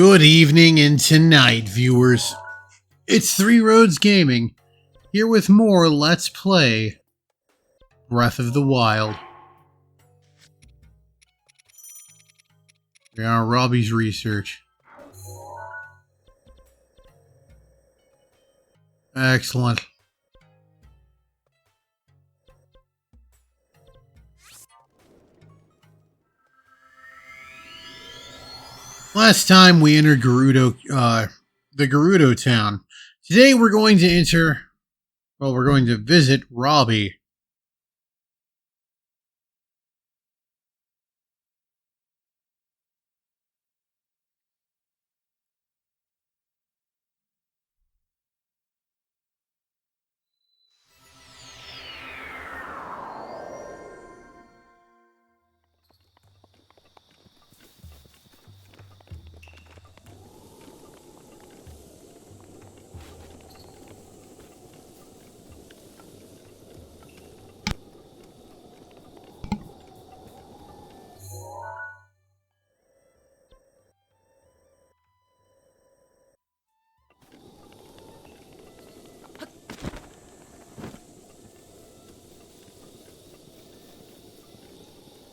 Good evening and tonight, viewers. It's Three Roads Gaming, here with more Let's Play Breath of the Wild. We are Robbie's research. Excellent. Last time we entered the Gerudo town. Today we're going to visit Robbie.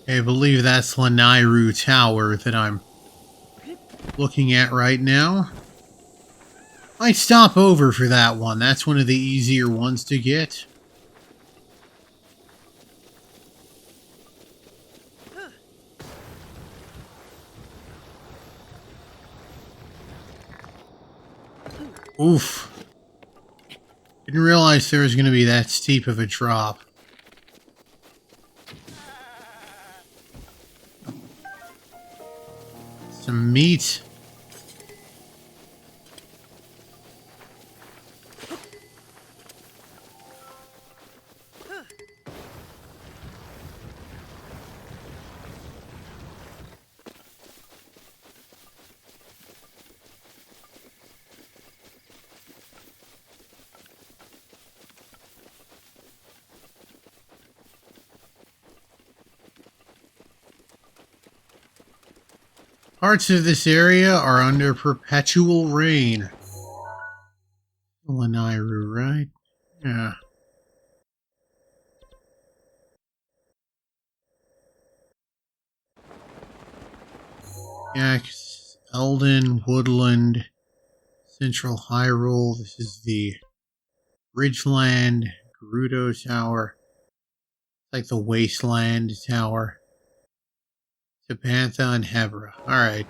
I believe that's Lanairu Tower that I'm looking at right now. I stop over for that one. That's one of the easier ones to get. Oof. Didn't realize there was going to be that steep of a drop. Some meat. Parts of this area are under perpetual rain. Lanairu, right? Yeah. Yeah, Eldin, Woodland, Central Hyrule. This is the Ridgeland, Gerudo Tower. It's like the Wasteland Tower. Tabantha and Hebra. Alright.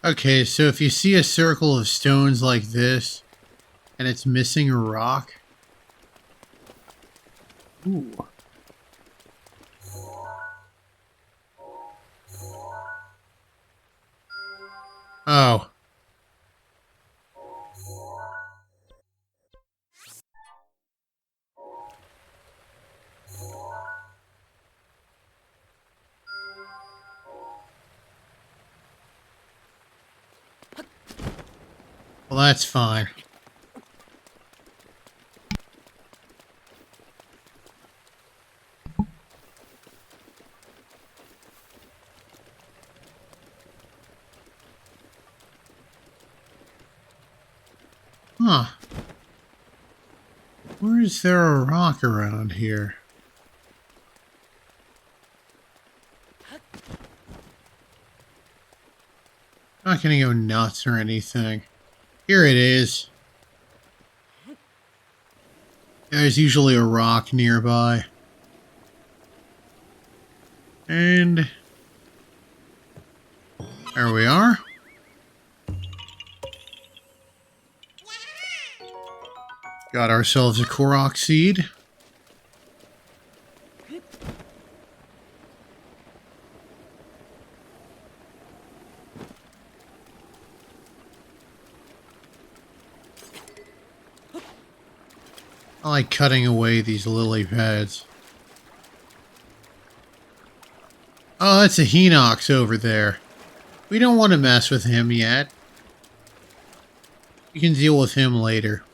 Okay, so if you see a circle of stones like this, and it's missing a rock. Ooh. Oh. Well, that's fine. Huh. Where is there a rock around here? I'm not gonna go nuts or anything. Here it is. There's usually a rock nearby. And there we are. Got ourselves a Korok seed. I like cutting away these lily pads. Oh, that's a Hinox over there. We don't want to mess with him yet. We can deal with him later.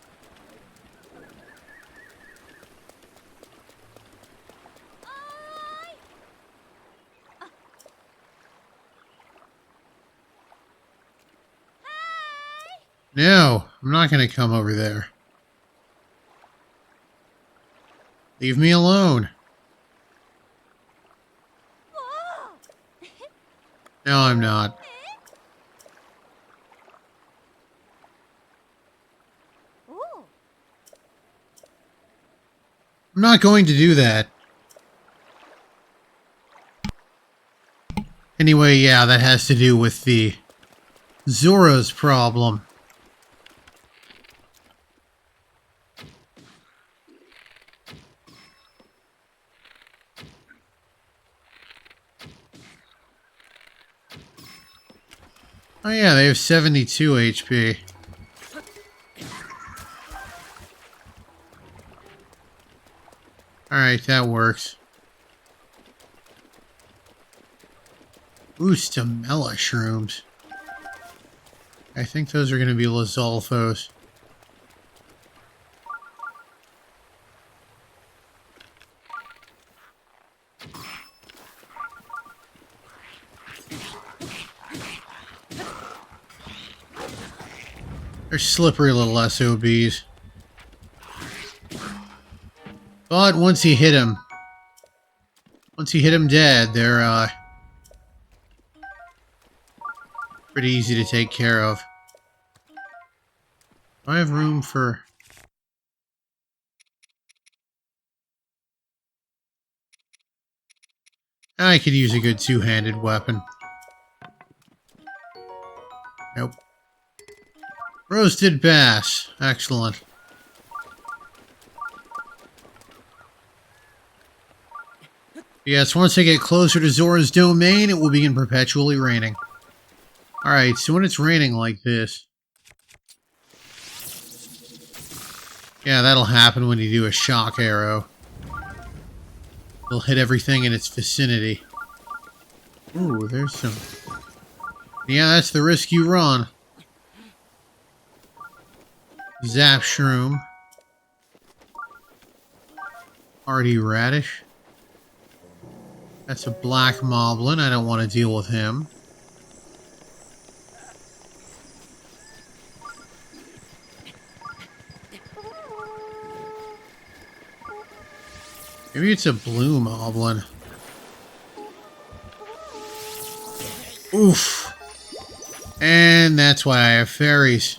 No, I'm not going to come over there. Leave me alone. No, I'm not. I'm not going to do that. Anyway, yeah, that has to do with the Zora's problem. Oh yeah, they have 72 HP. Alright, that works. Ooh, Stamella shrooms. I think those are going to be Lizalfos. They're slippery little SOBs. But once you hit him dead, they're pretty easy to take care of. Do I have room for... I could use a good two-handed weapon. Nope. Roasted bass. Excellent. Yes, once I get closer to Zora's domain, it will begin perpetually raining. Alright, so when it's raining like this... Yeah, that'll happen when you do a shock arrow. It'll hit everything in its vicinity. Ooh, there's some... Yeah, that's the risk you run. Zap Shroom. Hardy Radish. That's a black moblin. I don't want to deal with him. Maybe it's a blue moblin. Oof. And that's why I have fairies.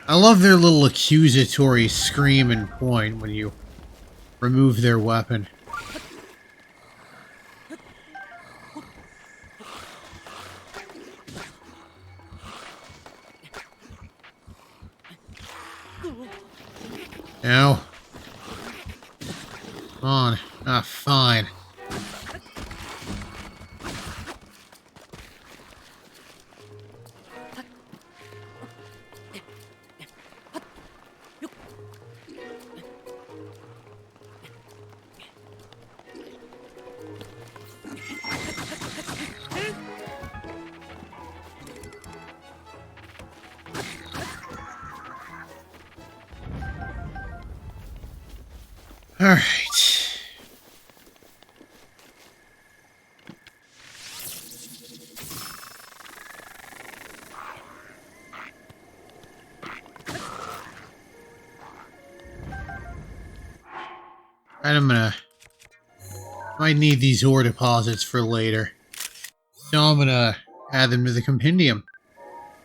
I love their little accusatory scream and point when you remove their weapon. No. Come on. Ah, fine. Alright. Might need these ore deposits for later. So I'm gonna add them to the compendium.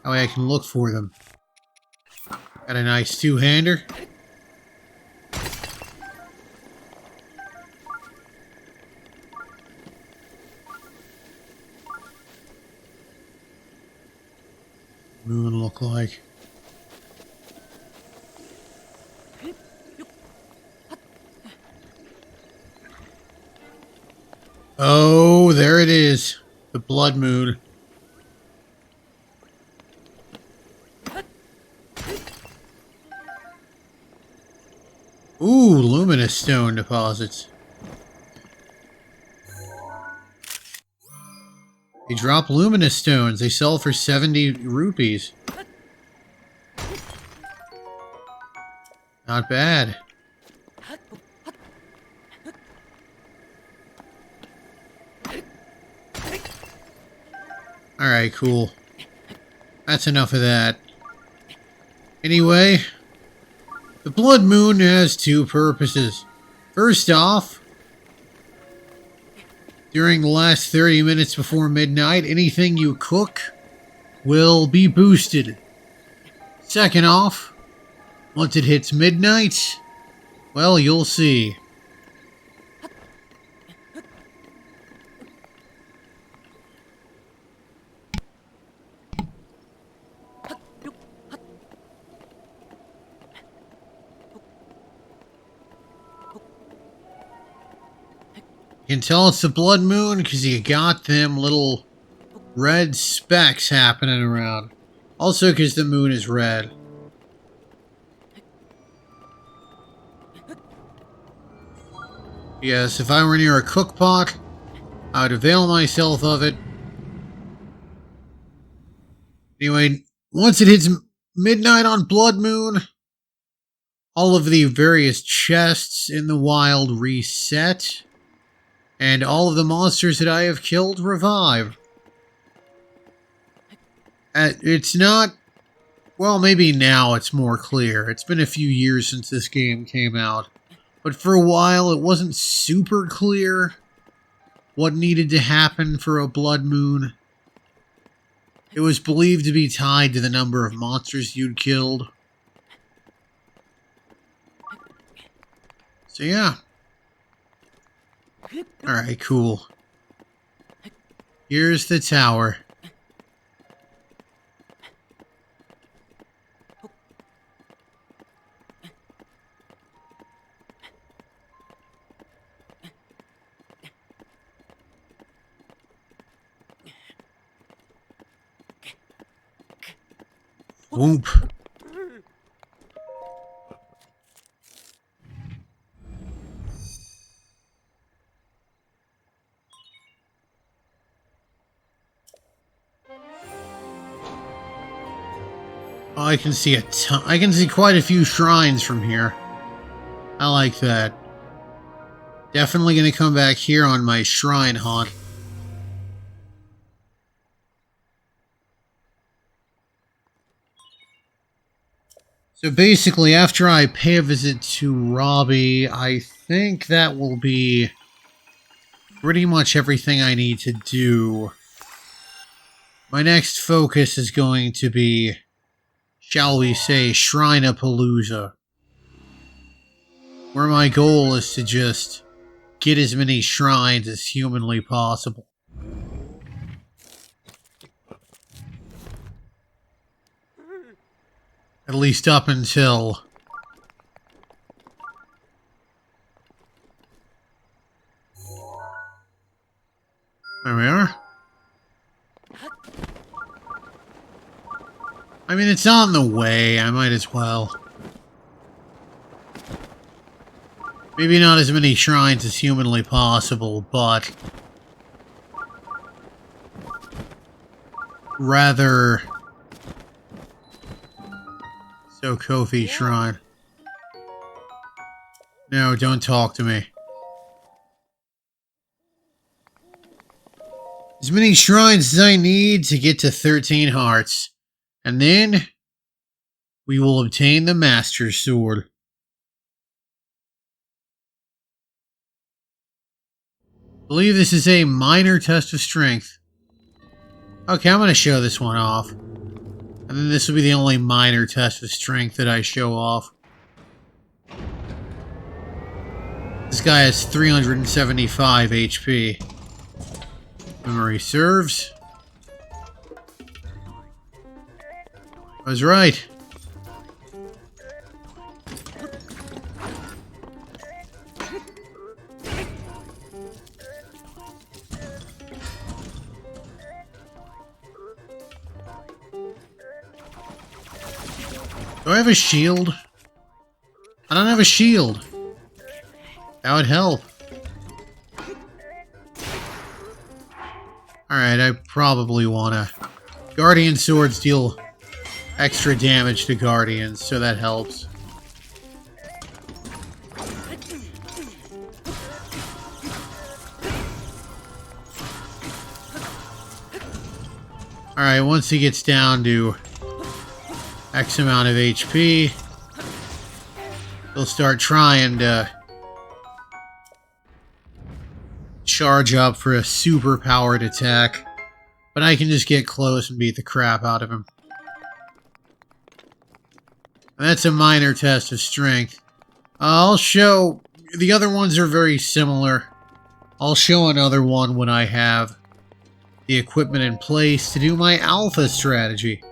That way I can look for them. Got a nice two-hander. Moon look like? Oh, there it is. The blood moon. Ooh, luminous stone deposits. They drop luminous stones. They sell for 70 rupees. Not bad. Alright, cool. That's enough of that. Anyway, the blood moon has two purposes. First off, during the last 30 minutes before midnight, anything you cook will be boosted. Second off, once it hits midnight, well, you'll see. You can tell it's the blood moon because you got them little red specks happening around. Also because the moon is red. Yes, if I were near a cook pot, I would avail myself of it. Anyway, once it hits midnight on blood moon, all of the various chests in the wild reset. And all of the monsters that I have killed revive. It's not... Well, maybe now it's more clear. It's been a few years since this game came out. But for a while, it wasn't super clear what needed to happen for a blood moon. It was believed to be tied to the number of monsters you'd killed. So yeah. Alright, cool. Here's the tower. Whoop. Oh, I can see I can see quite a few shrines from here. I like that. Definitely gonna come back here on my shrine hunt. So basically, after I pay a visit to Robbie, I think that will be pretty much everything I need to do. My next focus is going to be, shall we say, Shrine-a-palooza. Where my goal is to just get as many shrines as humanly possible. At least up until... There we are. I mean, it's on the way. I might as well. Maybe not as many shrines as humanly possible, but... rather... So, Kofi Shrine. No, don't talk to me. As many shrines as I need to get to 13 hearts. And then, we will obtain the Master Sword. I believe this is a minor test of strength. Okay, I'm going to show this one off. And then this will be the only minor test of strength that I show off. This guy has 375 HP. Memory serves. I was right. Do I have a shield? I don't have a shield. That would help. Alright, I probably want to... Guardian swords deal extra damage to guardians, so that helps. Alright, once he gets down to X amount of HP, he'll start trying to charge up for a super powered attack, but I can just get close and beat the crap out of him. That's a minor test of strength. I'll show... The other ones are very similar. I'll show another one when I have the equipment in place to do my alpha strategy.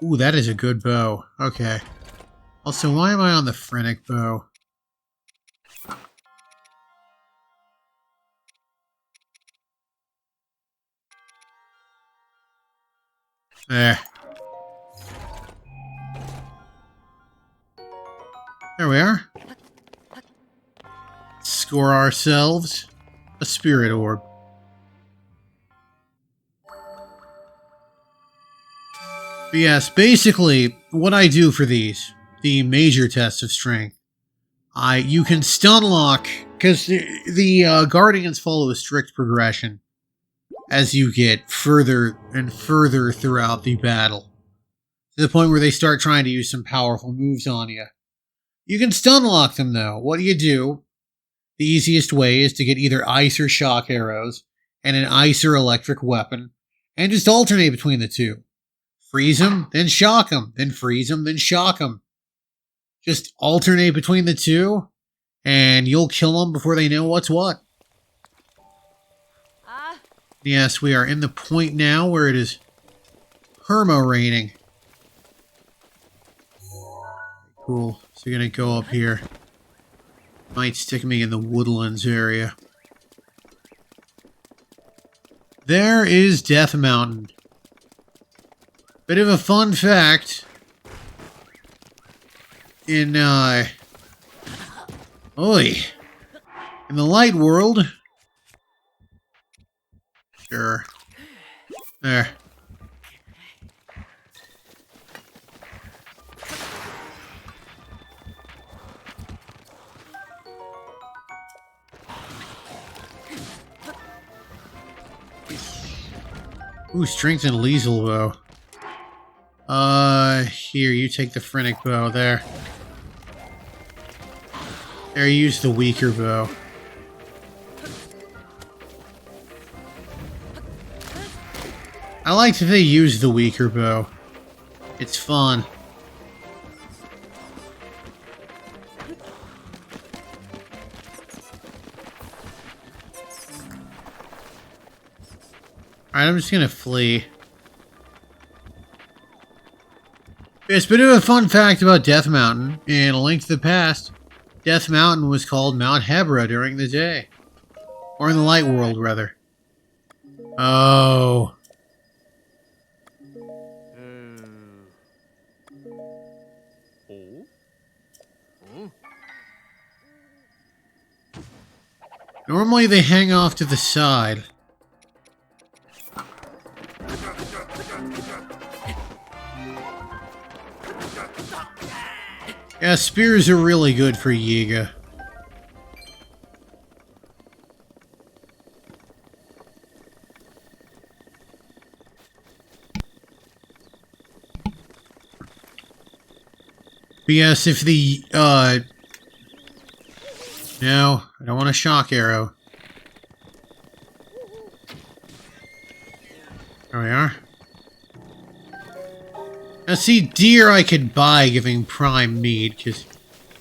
Ooh, that is a good bow. Okay. Also, why am I on the Phrenic bow? There. There we are. Score ourselves a spirit orb. But yes, basically, what I do for these, the major tests of strength, you can stun lock, because the Guardians follow a strict progression as you get further and further throughout the battle, to the point where they start trying to use some powerful moves on you. You can stun lock them, though. What do? The easiest way is to get either ice or shock arrows, and an ice or electric weapon, and just alternate between the two. Freeze them, then shock them, then freeze them, then shock them. Just alternate between the two, and you'll kill them before they know what's what. Yes, we are in the point now where it is perma-raining. Cool. So you're gonna go up here. Might stick me in the woodlands area. There is Death Mountain. Bit of a fun fact. In, in the light world... Sure. There. Ooh, strengthened Liesel bow. Here, you take the Phrenic bow, there. There, use the weaker bow. I like that they use the weaker bow. It's fun. Alright, I'm just gonna flee. It's a bit of a fun fact about Death Mountain. In A Link to the Past, Death Mountain was called Mount Hebra during the day. Or in the light world, rather. Oh. Normally they hang off to the side. Yeah, spears are really good for Yiga. But yes, if the, no, I don't want a shock arrow. There we are. Now see, deer I could buy giving prime meat, because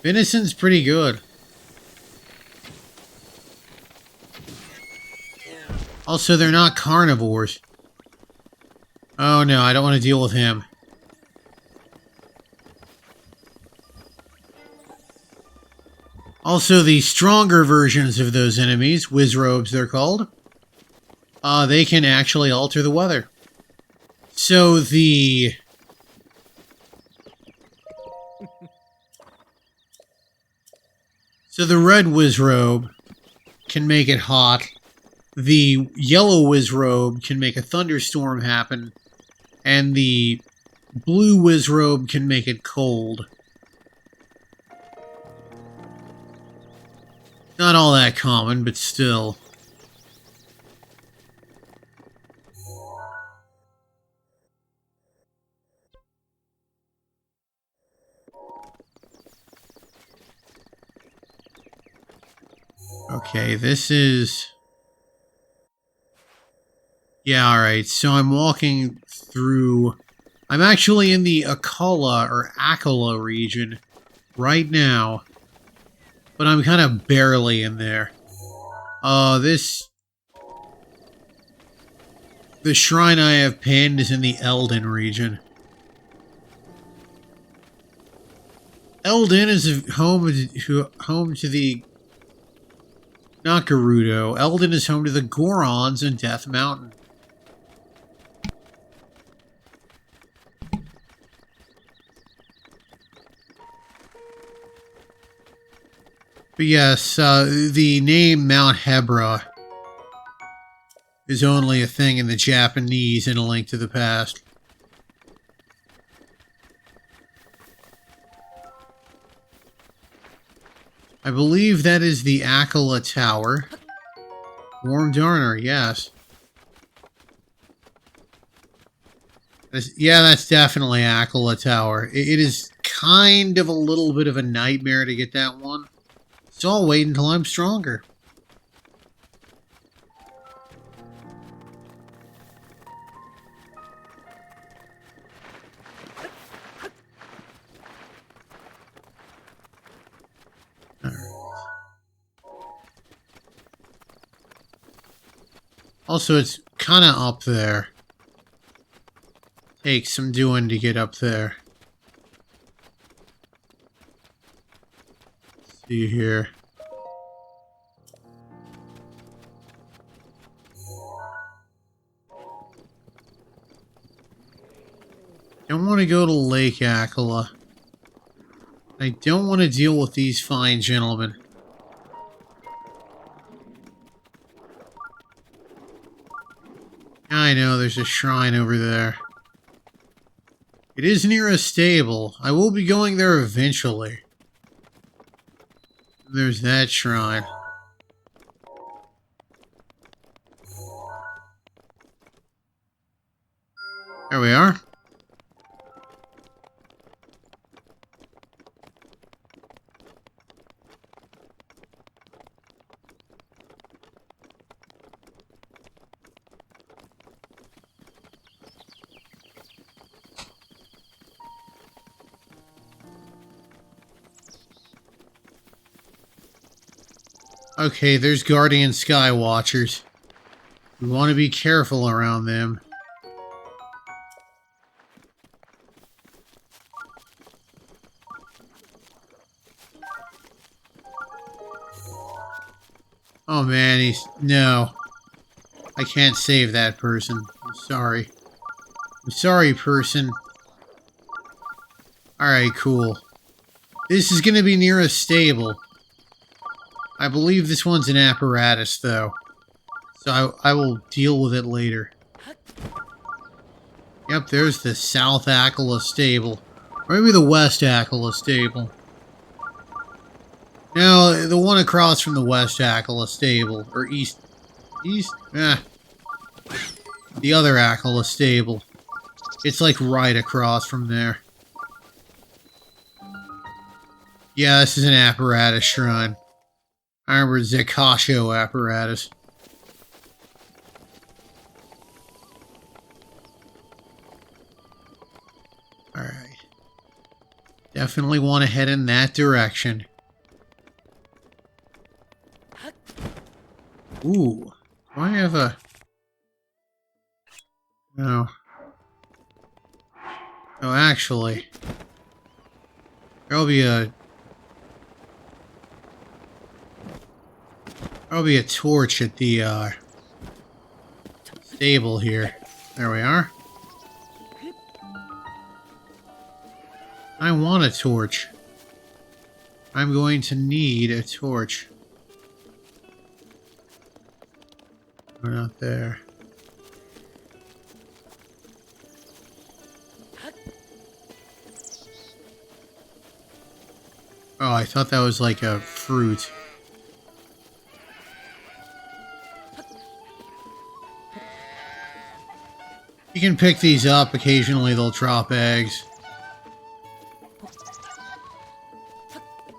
venison's pretty good. Also, they're not carnivores. Oh no, I don't want to deal with him. Also, the stronger versions of those enemies, Wizrobes they're called, they can actually alter the weather. So the red Wizrobe can make it hot. The yellow Wizrobe can make a thunderstorm happen. And the blue Wizrobe can make it cold. Not all that common, but still. Okay, this is... Yeah, alright, so I'm walking through... I'm actually in the Akala, or Akala region right now. But I'm kind of barely in there. The shrine I have pinned is in the Eldin region. Eldin is home to the... Not Gerudo. Eldin is home to the Gorons in Death Mountain. But yes, the name Mount Hebra is only a thing in the Japanese in A Link to the Past. I believe that is the Akala Tower. Warm Darner, yes. Yeah, that's definitely Akala Tower. It is kind of a little bit of a nightmare to get that one. So I'll wait until I'm stronger. Also, it's kind of up there. Takes some doing to get up there. Let's see here. Don't want to go to Lake Akala. I don't want to deal with these fine gentlemen. I know, there's a shrine over there. It is near a stable. I will be going there eventually. There's that shrine. There we are. Okay, there's Guardian Sky Watchers. We want to be careful around them. Oh man, no. I can't save that person. I'm sorry. I'm sorry, person. Alright, cool. This is gonna be near a stable. I believe this one's an apparatus, though. So I will deal with it later. Yep, there's the South Akala stable. Or maybe the West Akala stable. No, the one across from the West Akala stable. Or East... The other Akala stable. It's like right across from there. Yeah, this is an apparatus shrine. I remember Zekasho apparatus. Alright. Definitely want to head in that direction. Ooh. Do I have a... No. Oh, actually. There'll be a... Probably a torch at the stable here. There we are. I want a torch. I'm going to need a torch. We're not there. Oh, I thought that was like a fruit. You can pick these up. Occasionally they'll drop eggs.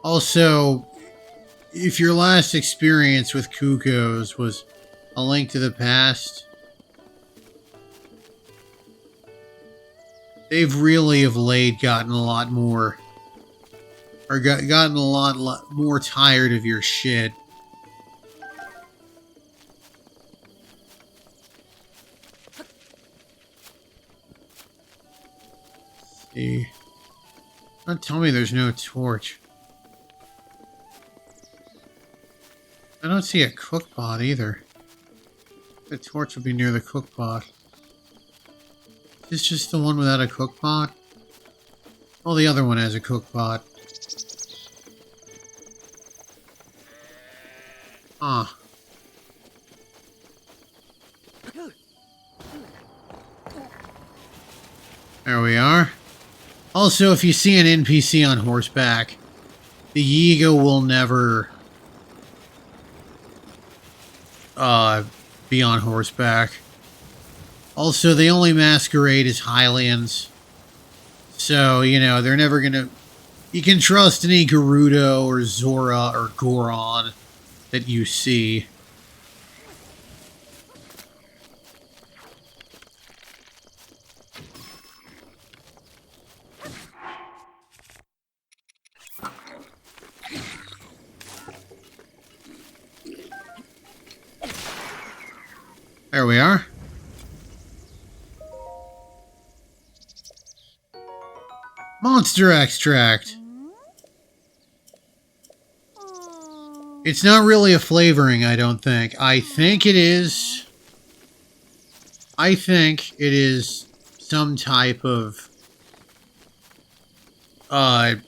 Also, if your last experience with Cuckoos was A Link to the Past, they've really of late gotten a lot more, or gotten a lot more tired of your shit. Let's see. Don't tell me there's no torch. I don't see a cook pot either. The torch would be near the cook pot. Is this just the one without a cook pot? Well, the other one has a cook pot. Huh. There we are. Also, if you see an NPC on horseback, the Yiga will never be on horseback. Also, they only masquerade as Hylians. So, you know, they're never gonna... You can trust any Gerudo or Zora or Goron that you see. There we are. Monster extract. It's not really a flavoring, I don't think. I think it is some type of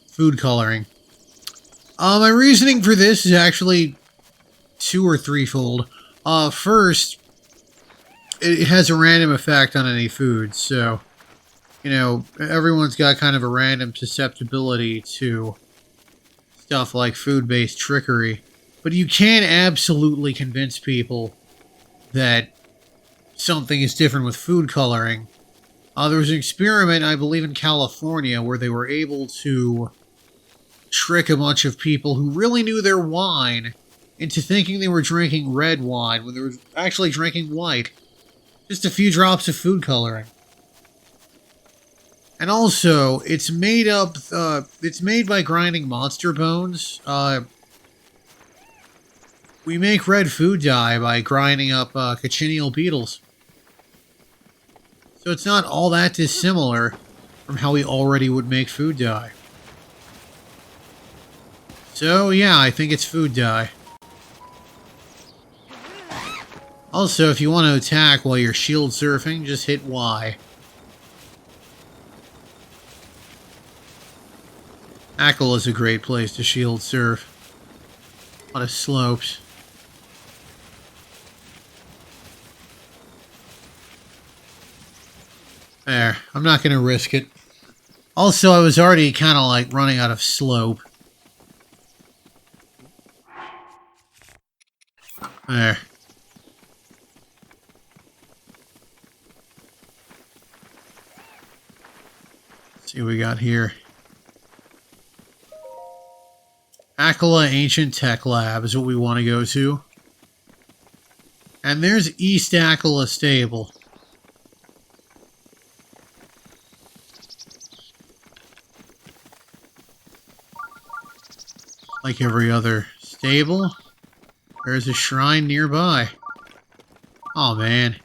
food coloring. My reasoning for this is actually two or threefold. First, it has a random effect on any food, so, you know, everyone's got kind of a random susceptibility to stuff like food-based trickery. But you can absolutely convince people that something is different with food coloring. There was an experiment, I believe, in California where they were able to trick a bunch of people who really knew their wine into thinking they were drinking red wine when they were actually drinking white. Just a few drops of food coloring. And also, it's made by grinding monster bones. We make red food dye by grinding up cochineal beetles. So it's not all that dissimilar from how we already would make food dye. So yeah, I think it's food dye. Also, if you want to attack while you're shield surfing, just hit Y. Ackle is a great place to shield surf. A lot of slopes. There, I'm not going to risk it. Also, I was already kind of like running out of slope. There. Let's see what we got here. Akala Ancient Tech Lab is what we want to go to. And there's East Akala Stable. Like every other stable, there's a shrine nearby. Oh man.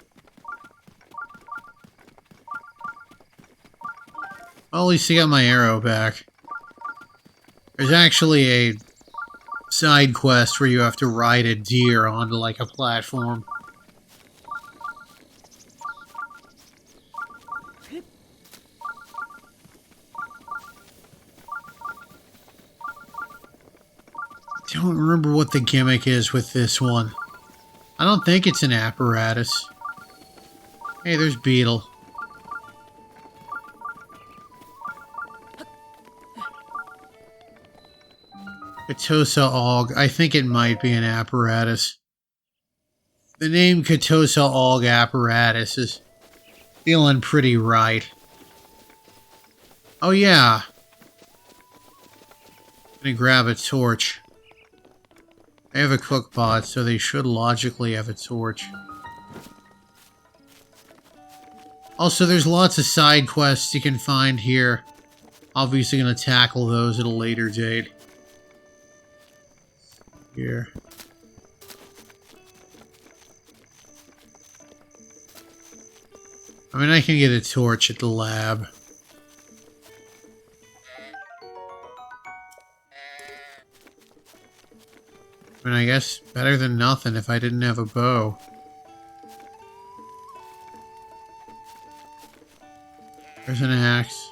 Well, at least I got my arrow back. There's actually a side quest where you have to ride a deer onto like a platform. Don't remember what the gimmick is with this one. I don't think it's an apparatus. Hey, there's Beetle. Katosa Aug. I think it might be an apparatus. The name Katosa Aug apparatus is feeling pretty right. Oh yeah. I'm gonna grab a torch. I have a cookpot, so they should logically have a torch. Also, there's lots of side quests you can find here. Obviously gonna tackle those at a later date. Here. I mean, I can get a torch at the lab. I mean, I guess better than nothing if I didn't have a bow. There's an axe.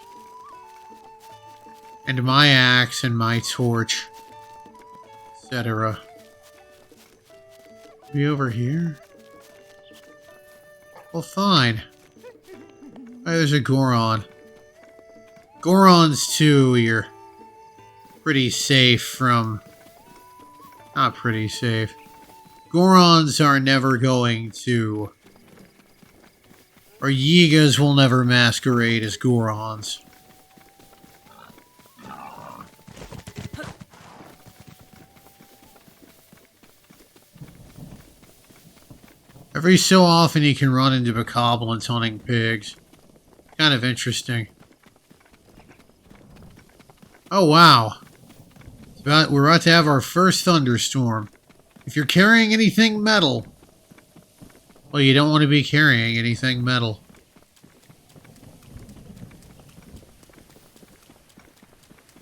And my axe and my torch. Etc. Be over here? Well, fine. Oh, there's a Goron. Gorons, too, you're pretty safe from... Not pretty safe. Gorons are never going to... Or Yigas will never masquerade as Gorons. Every so often you can run into bokoblins hunting pigs. Kind of interesting. Oh wow. We're about to have our first thunderstorm. If you're carrying anything metal... Well, you don't want to be carrying anything metal.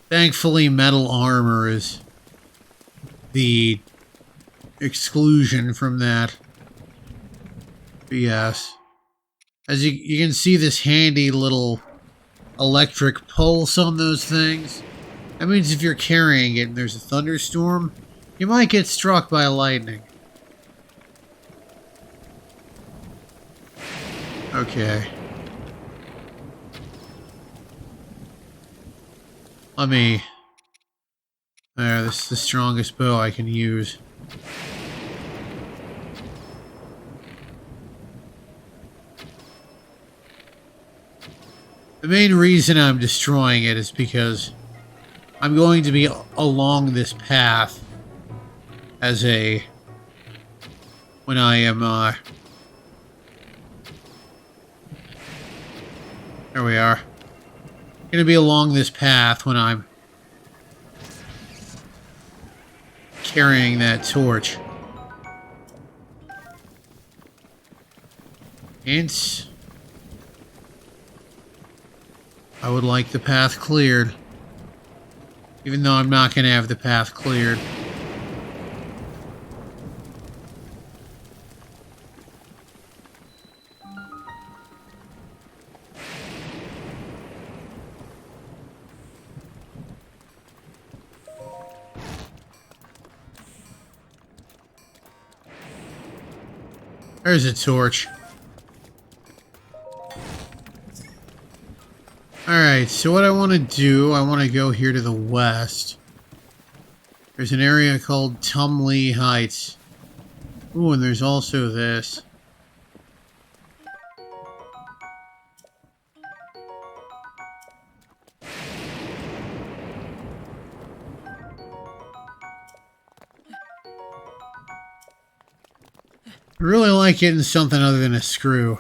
Thankfully, metal armor is the exclusion from that. But yes. As you can see this handy little electric pulse on those things. That means if you're carrying it and there's a thunderstorm, you might get struck by lightning. Okay. Let me... There, this is the strongest bow I can use. The main reason I'm destroying it is because I'm going to be along this path as a... when I am, there we are. I'm going to be along this path when I'm carrying that torch. Hence, I would like the path cleared. Even though I'm not going to have the path cleared. There's a torch. Alright, so what I want to do, I want to go here to the west. There's an area called Tumley Heights. Ooh, and there's also this. I really like getting something other than a screw.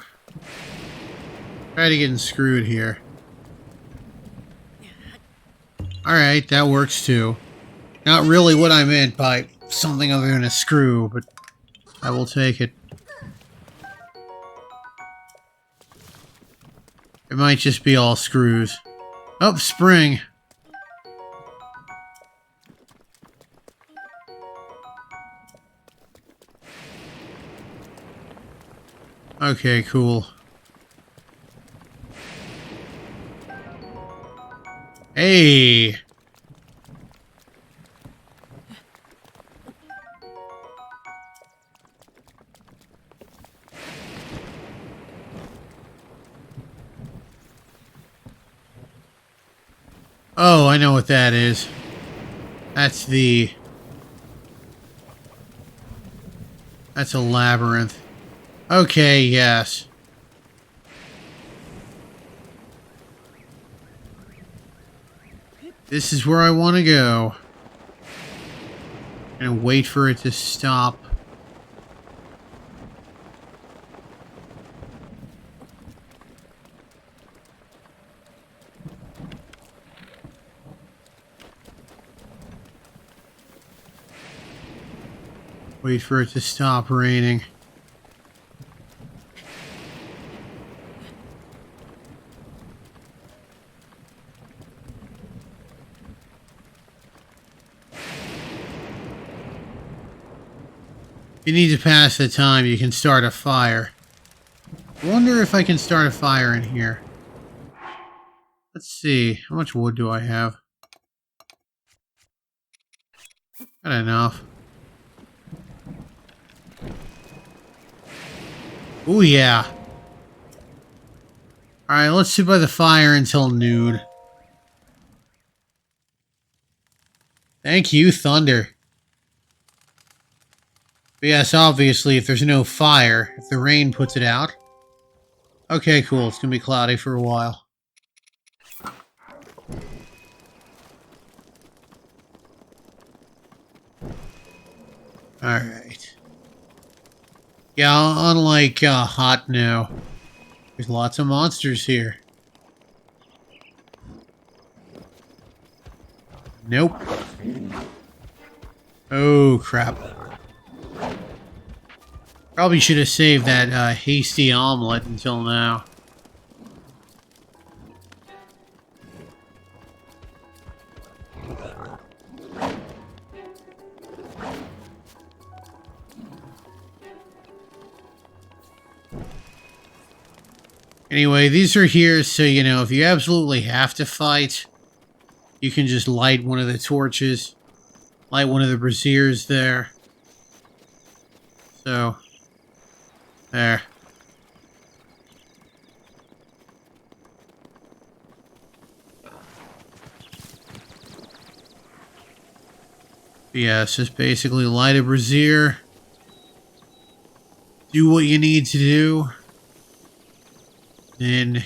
Try to get screwed here. Alright, that works too. Not really what I meant by something other than a screw, but I will take it. It might just be all screws. Oh, spring! Okay, cool. Hey! Oh, I know what that is. That's the... That's a labyrinth. Okay, yes. This is where I want to go. And wait for it to stop. Wait for it to stop raining. If you need to pass the time, you can start a fire. I wonder if I can start a fire in here. Let's see. How much wood do I have? Got enough. Oh yeah. Alright, let's sit by the fire until noon. Thank you, Thunder. But yes, obviously, if there's no fire, if the rain puts it out. Okay, cool. It's gonna be cloudy for a while. Alright. Yeah, unlike Hot now, there's lots of monsters here. Nope. Oh, crap. Probably should have saved that hasty omelet until now. Anyway, these are here so, you know, if you absolutely have to fight, you can just light one of the torches, light one of the braziers there. So, there. Yeah, it's just basically light a brazier, do what you need to do, then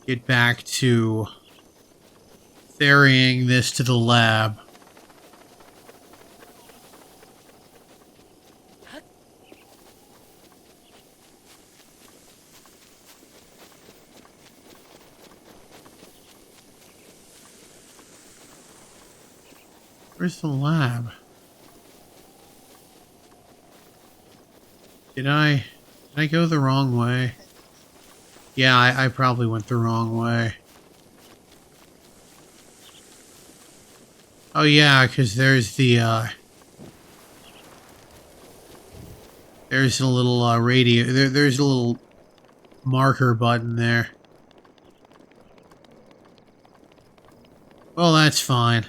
get back to ferrying this to the lab. Where's the lab? Did I go the wrong way? Yeah, I probably went the wrong way. Oh yeah, because there's the there's a little radio. There's a little marker button there. Well, that's fine.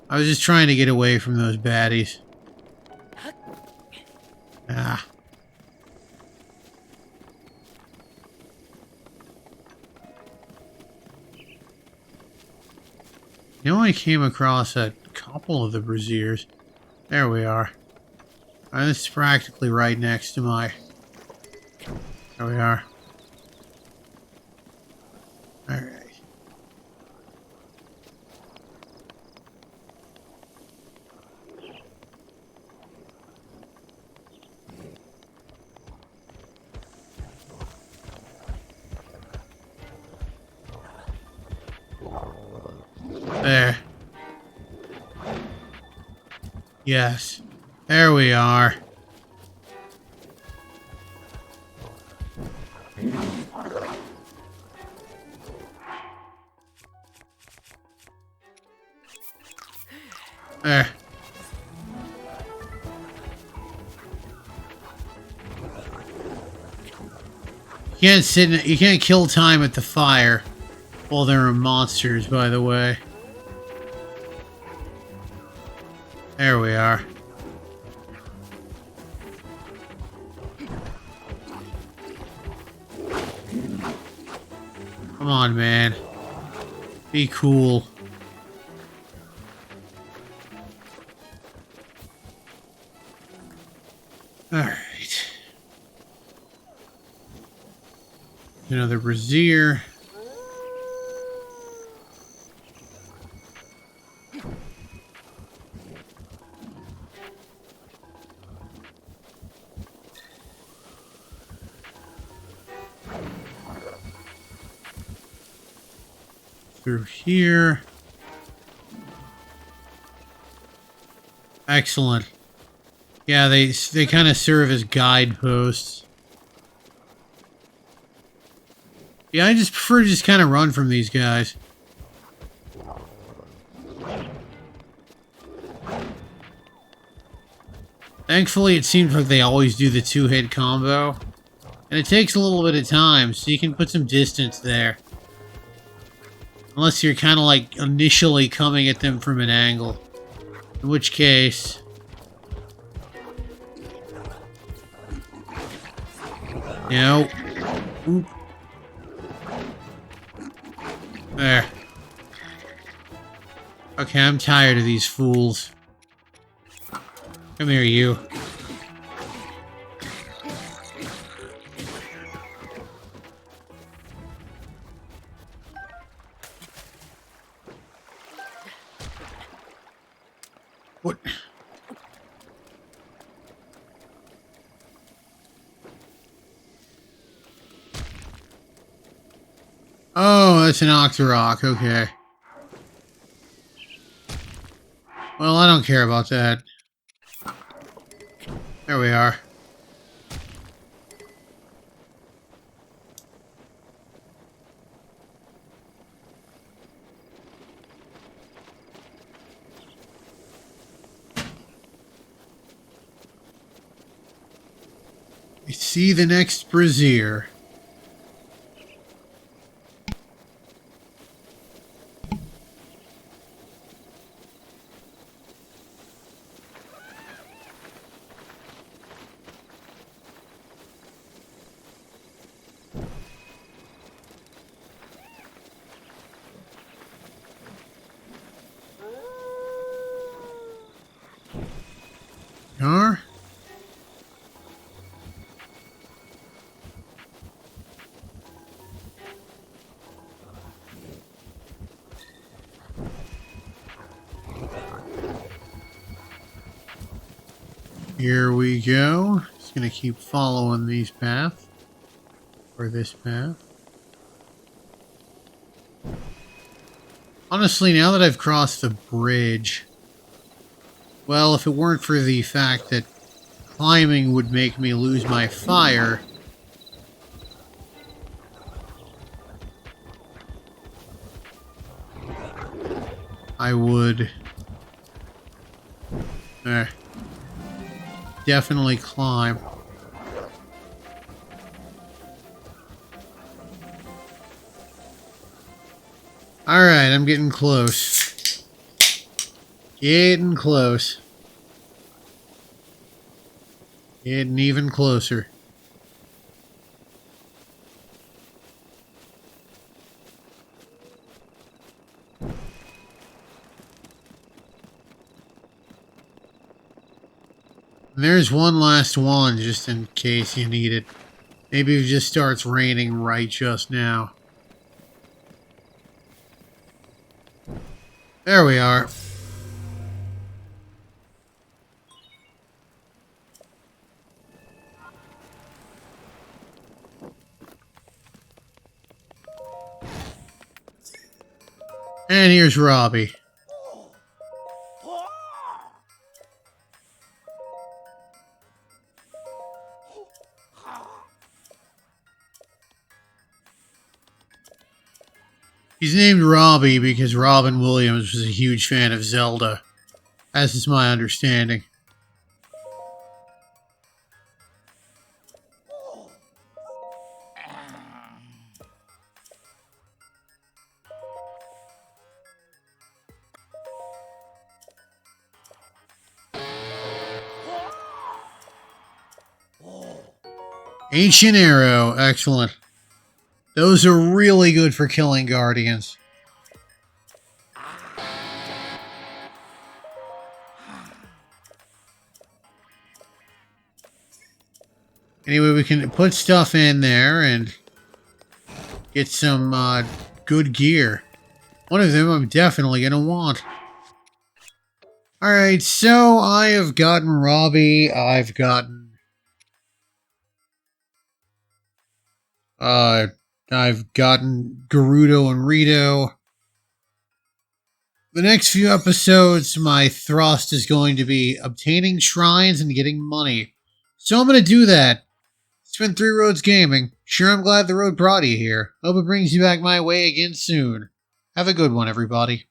I was just trying to get away from those baddies. Ah. You know, I came across a couple of the braziers. There we are. This is practically right next to my... There we are. Alright. There. Yes. There we are. There. can't you can't kill time at the fire. Well, there are monsters, by the way. There we are. Come on, man. Be cool. Alright. Another brazier. Through here. Excellent. Yeah, they kind of serve as guideposts. Yeah, I just prefer to just kind of run from these guys. Thankfully, it seems like they always do the two-hit combo. And it takes a little bit of time, so you can put some distance there. Unless you're kind of like initially coming at them from an angle. In which case... No. Oop. There. Okay, I'm tired of these fools. Come here, you. What? Oh, that's an Octorok, okay. Well, I don't care about that. There we are. We see the next brazier. Car? Here we go. Just gonna keep following these paths. Or this path. Honestly, now that I've crossed the bridge, well, if it weren't for the fact that climbing would make me lose my fire, I would definitely climb. Alright, I'm getting close. Getting close. Getting even closer. There's one last one, just in case you need it. Maybe it just starts raining right just now. There we are. And here's Robbie. He's named Robbie because Robin Williams was a huge fan of Zelda, as is my understanding. Ancient arrow. Excellent. Those are really good for killing guardians. Anyway, we can put stuff in there and get some good gear. One of them I'm definitely going to want. Alright, so I have gotten Robbie. I've gotten... I've gotten Gerudo and Rito. The next few episodes, my thrust is going to be obtaining shrines and getting money. So I'm going to do that. It's been Three Roads Gaming. Sure, I'm glad the road brought you here. Hope it brings you back my way again soon. Have a good one, everybody.